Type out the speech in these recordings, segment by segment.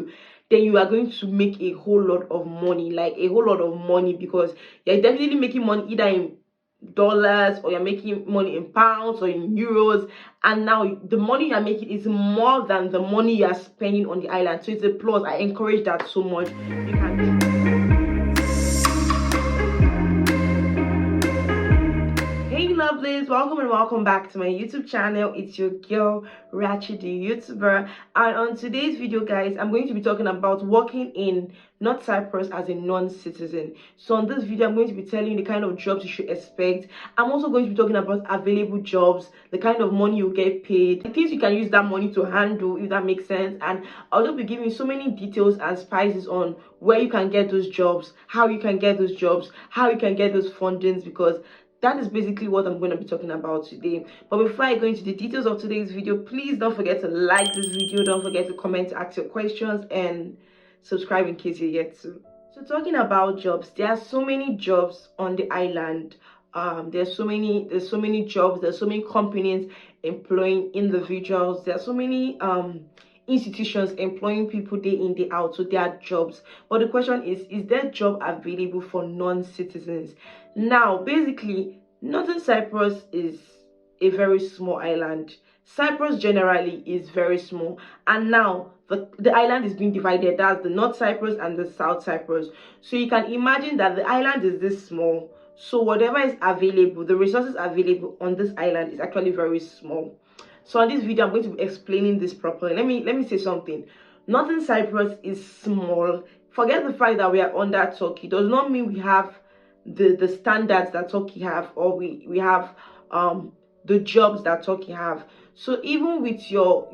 you, then you are going to make a whole lot of money, like a whole lot of money, because you're definitely making money either in dollars, or you're making money in pounds or in euros. And now the money you're making is more than the money you're spending on the island, so it's a plus. I encourage that so much. You can lovelies, welcome and welcome back to my YouTube channel. It's your girl Rachi the YouTuber, and on today's video, guys, I'm going to be talking about working in North Cyprus as a non-citizen. So on this video, I'm going to be telling you the kind of jobs you should expect. I'm also going to be talking about available jobs, the kind of money you get paid, the things you can use that money to handle, if that makes sense. And I'll just be giving you so many details and spices on where you can get those jobs, how you can get those jobs, how you can get those fundings, because that is basically what I'm going to be talking about today. But before I go into the details of today's video, please don't forget to like this video, don't forget to comment, ask your questions, and subscribe in case you're yet to. So talking about jobs, there are so many jobs on the island. There's so many jobs, there's so many companies employing individuals, there are so many institutions employing people day in day out, so there are jobs. But the question is there job available for non-citizens? Now basically, Northern Cyprus is a very small island. Cyprus generally is very small, and now the island is being divided. That's the North Cyprus and the South Cyprus. So you can imagine that the island is this small, so whatever is available, the resources available on this island is actually very small. So on this video, I'm going to be explaining this properly. Let me say something. Northern Cyprus is small. Forget the fact that we are under Turkey. Does not mean we have the standards that Turkey have, or we have the jobs that Turkey have. So even with your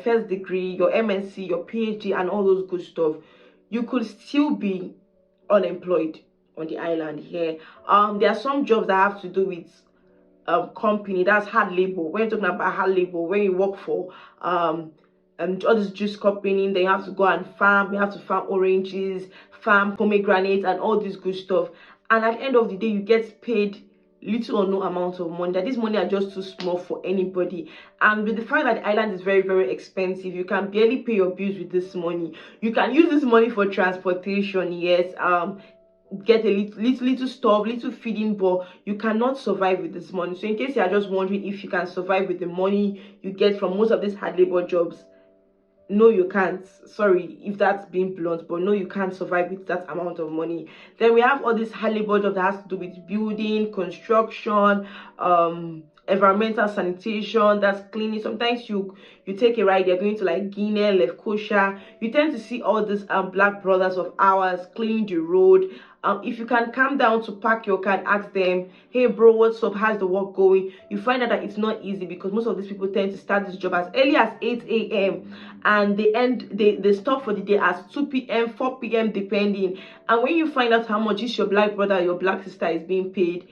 first degree, your MSc, your PhD, and all those good stuff, you could still be unemployed on the island here. There are some jobs that have to do with company, that's hard labor. When you're talking about hard labor, when you work for all this juice company, then you have to go and farm. You have to farm oranges, farm pomegranates, and all this good stuff. And at the end of the day, you get paid little or no amount of money. That this money are just too small for anybody. And with the fact that the island is very, very expensive, you can barely pay your bills with this money. You can use this money for transportation, yes, get a little stuff, little feeding, but you cannot survive with this money. So in case you are just wondering if you can survive with the money you get from most of these hard labor jobs, no, you can't. Sorry if that's being blunt, but no, you can't survive with that amount of money. Then we have all these hard labor jobs that has to do with building, construction, environmental sanitation, that's cleaning. Sometimes you take a ride, you're going to like Guinea, Lefkosia. You tend to see all these black brothers of ours cleaning the road. If you can calm down to park your car and ask them, hey bro, what's up, how's the work going, you find out that it's not easy, because most of these people tend to start this job as early as 8 a.m. and they stop for the day as 2 p.m 4 p.m depending. And when you find out how much is your black brother, your black sister is being paid,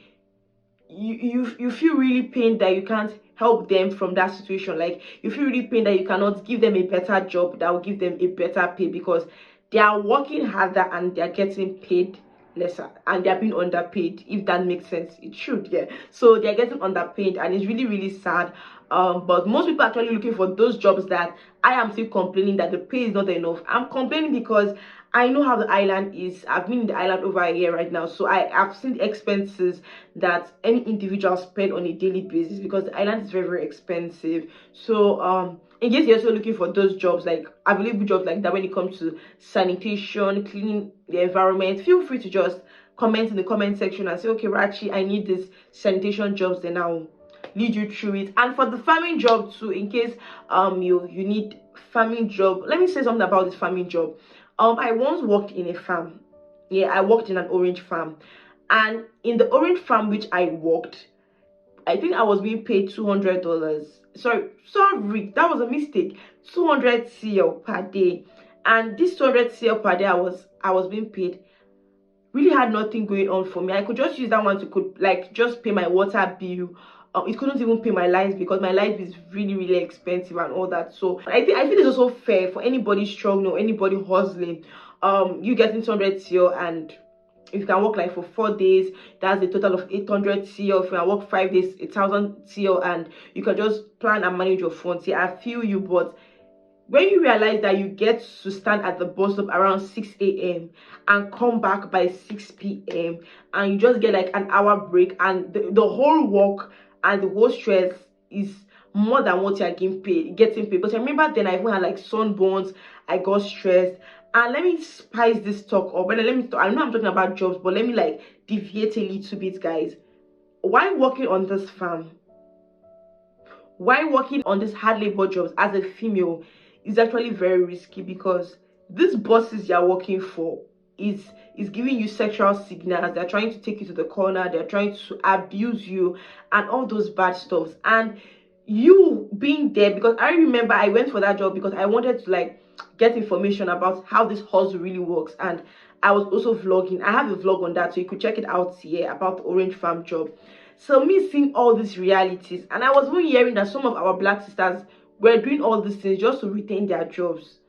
you feel really pained that you can't help them from that situation. Like, you feel really pained that you cannot give them a better job that will give them a better pay, because they are working harder and they are getting paid lesser, and they're being underpaid, if that makes sense. It should, yeah. So they're getting underpaid, and it's really, really sad. But most people are actually looking for those jobs that I am still complaining that the pay is not enough. I'm complaining because I know how the island is. I've been in the island over a year right now, so I've seen the expenses that any individual spend on a daily basis, because the island is very, very expensive. So in case you're also looking for those jobs, like available jobs like that, when it comes to sanitation, cleaning the environment, feel free to just comment in the comment section and say, okay Rachi, I need this sanitation jobs, then I'll lead you through it. And for the farming job too, in case you need farming job, let me say something about this farming job. I once worked in a farm. Yeah, I worked in an orange farm, and in the orange farm which I worked, I think I was being paid $200. Sorry, that was a mistake. 200 CL per day. And this 200 CL per day I was being paid really had nothing going on for me. I could just use that one to just pay my water bill. It couldn't even pay my lights, because my light is really, really expensive and all that. So I feel it's also fair for anybody struggling or anybody hustling. You getting 200 CL, and if you can work like for 4 days, that's a total of 800 CL. If you can work 5 days, 1000 CL, and you can just plan and manage your funds. Yeah, I feel you, but when you realize that you get to stand at the bus stop around 6 a.m. and come back by 6 p.m. and you just get like an hour break, and the whole work and the whole stress is more than what you're getting paid. But I remember then I even had like sunburns, I got stressed. And let me spice this talk up. But let me I know I'm talking about jobs, but let me like deviate a little bit, guys. Why working on this farm, why working on this hard labor jobs as a female is actually very risky, because these bosses you're working for is giving you sexual signals. They're trying to take you to the corner, they're trying to abuse you and all those bad stuffs. And you being there, because I remember I went for that job because I wanted to like get information about how this hustle really works. And I was also vlogging. I have a vlog on that, so you could check it out here about the orange farm job. So me seeing all these realities, and I was even hearing that some of our black sisters were doing all these things just to retain their jobs.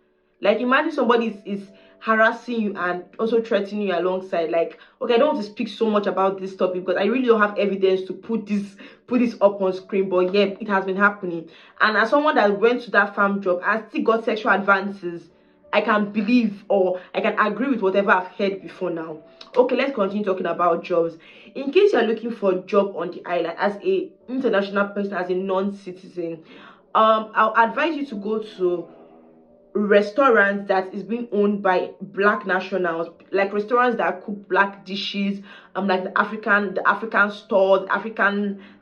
Like, imagine somebody is harassing you and also threatening you alongside. Like, okay, I don't want to speak so much about this topic because I really don't have evidence to put this up on screen, but yeah, it has been happening. And as someone that went to that farm job and still got sexual advances, I can believe, or I can agree with whatever I've heard before now. Okay, let's continue talking about jobs. In case you're looking for a job on the island as a international person, as a non-citizen, I'll advise you to go to restaurants that is being owned by black nationals, like restaurants that cook black dishes, like the African stores, the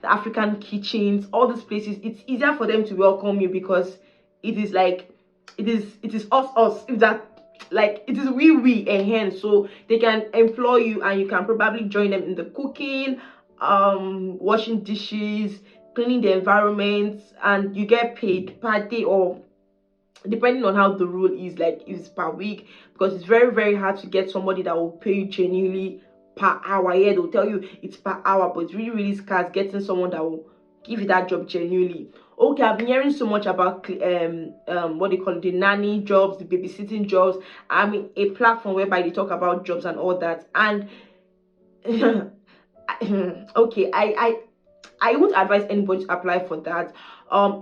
African kitchens, all these places. It's easier for them to welcome you because it is like it is us, if that, like, it is we a hand, so they can employ you and you can probably join them in the cooking, washing dishes, cleaning the environment, and you get paid per day, or depending on how the rule is, like if it's per week, because it's very, very hard to get somebody that will pay you genuinely per hour. Yeah, they'll tell you it's per hour, but it's really, really scarce getting someone that will give you that job genuinely. Okay, I've been hearing so much about what they call it, the nanny jobs, the babysitting jobs. I mean, a platform whereby they talk about jobs and all that. And okay, I would advise anybody to apply for that.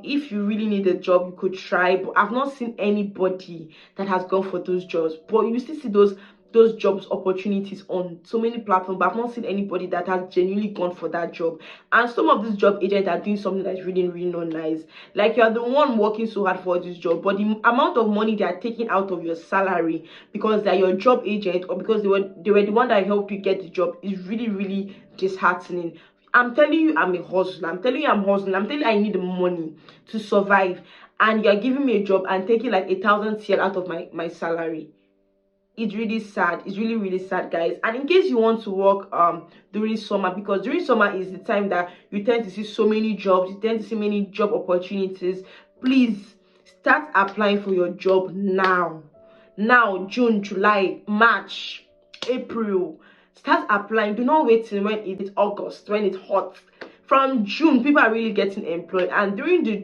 If you really need a job, you could try, but I've not seen anybody that has gone for those jobs. But you still see those jobs opportunities on so many platforms, but I've not seen anybody that has genuinely gone for that job. And some of these job agents are doing something that's really, really not nice. Like, you're the one working so hard for this job, but the amount of money they are taking out of your salary because they're your job agent, or because they were the one that helped you get the job, is really, really disheartening. I'm telling you, I'm a hustler. I'm telling you, I'm hustling. I'm telling you, I need the money to survive. And you're giving me a job and taking like 1,000 TL out of my salary. It's really sad. It's really, really sad, guys. And in case you want to work during summer, because during summer is the time that you tend to see so many jobs, you tend to see many job opportunities, please start applying for your job now. June, July, March, April, start applying. Do not wait till when it's August, when it's hot. From June, people are really getting employed. And during the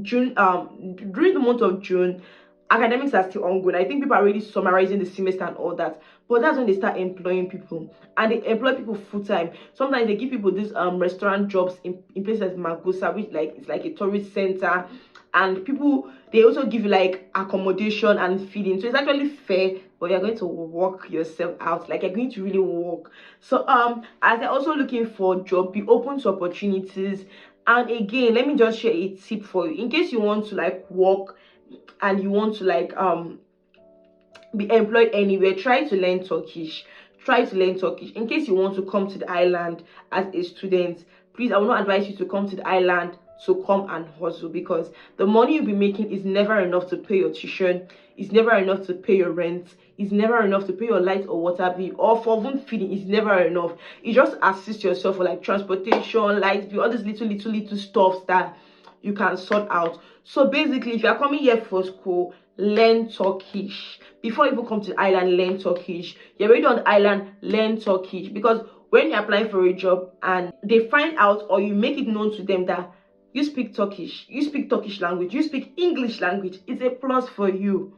during the month of June, academics are still ongoing. I think people are really summarizing the semester and all that, but that's when they start employing people, and they employ people full-time. Sometimes they give people these restaurant jobs in places like Magusa, which like it's like a tourist center, and people, they also give you like accommodation and feeding, so it's actually fair, but you're going to work yourself out, like you're going to really work. So as they're also looking for a job, be open to opportunities. And again, let me just share a tip for you in case you want to like work and you want to like be employed anywhere. Try to learn Turkish. In case you want to come to the island as a student. Please, I will not advise you to come to the island to come and hustle, because the money you'll be making is never enough to pay your tuition, it's never enough to pay your rent, it's never enough to pay your light or water bill, or for even feeding, it's never enough. You just assist yourself for like transportation, light bill, all these little stuffs that you can sort out. So basically, if you are coming here for school, learn Turkish. Before you even come to the island, learn Turkish. You're already on the island, learn Turkish, because when you're applying for a job and they find out, or you make it known to them that you speak Turkish, you speak Turkish language, you speak English language, it's a plus for you.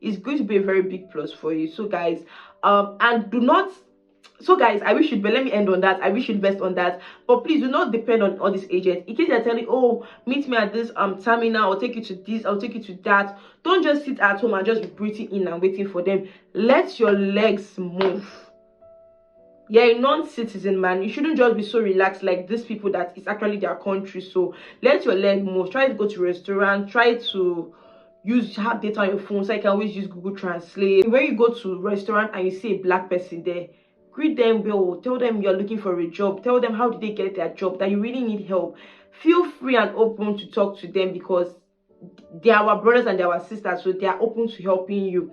It's going to be a very big plus for you. So guys, and do not So guys, I wish you, but let me end on that. I wish you best on that. But please do not depend on all these agents. In case they're telling, oh, meet me at this terminal, I'll take you to this, I'll take you to that. Don't just sit at home and just be breathing in and waiting for them. Let your legs move. You're a non-citizen, man. You shouldn't just be so relaxed like these people that it's actually their country. So let your leg move. Try to go to a restaurant. Try to have data on your phone, so I can always use Google Translate. When you go to a restaurant and you see a black person there, greet them well. Tell them you're looking for a job. Tell them how did they get their job, that you really need help. Feel free and open to talk to them, because they are our brothers and they are our sisters, so they are open to helping you.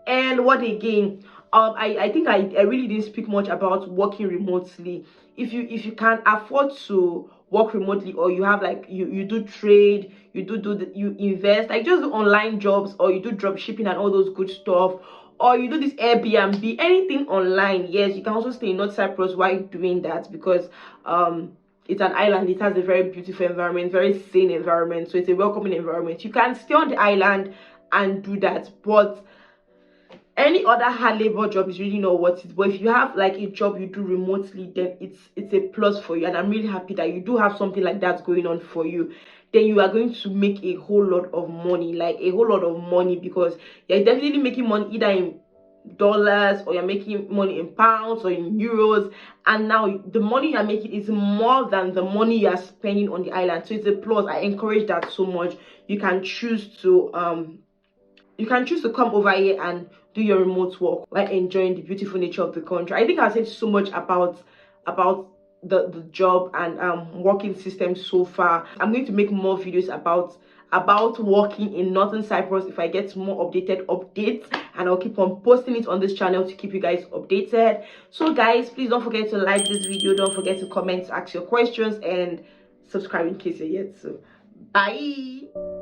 And what again, I think I really didn't speak much about working remotely. If you can afford to work remotely, or you have like you do trade, you invest, like just do online jobs, or you do drop shipping and all those good stuff, or you do this Airbnb, anything online, yes, you can also stay in North Cyprus while doing that, because it's an island. It has a very beautiful environment, very sane environment, so it's a welcoming environment. You can stay on the island and do that. But any other hard labor job is really not worth it. But if you have like a job you do remotely, then it's a plus for you, and I'm really happy that you do have something like that going on for you. Then you are going to make a whole lot of money, like a whole lot of money, because you're definitely making money either in dollars, or you're making money in pounds or in euros, and now the money you're making is more than the money you're spending on the island. So it's a plus. I encourage that so much. You can choose to come over here and do your remote work while enjoying the beautiful nature of the country. I think I said so much about the job and working system so far. I'm going to make more videos about working in Northern Cyprus if I get more updates, and I'll keep on posting it on this channel to keep you guys updated. So guys, please don't forget to like this video, don't forget to comment, ask your questions, and subscribe in case you're yet. So bye.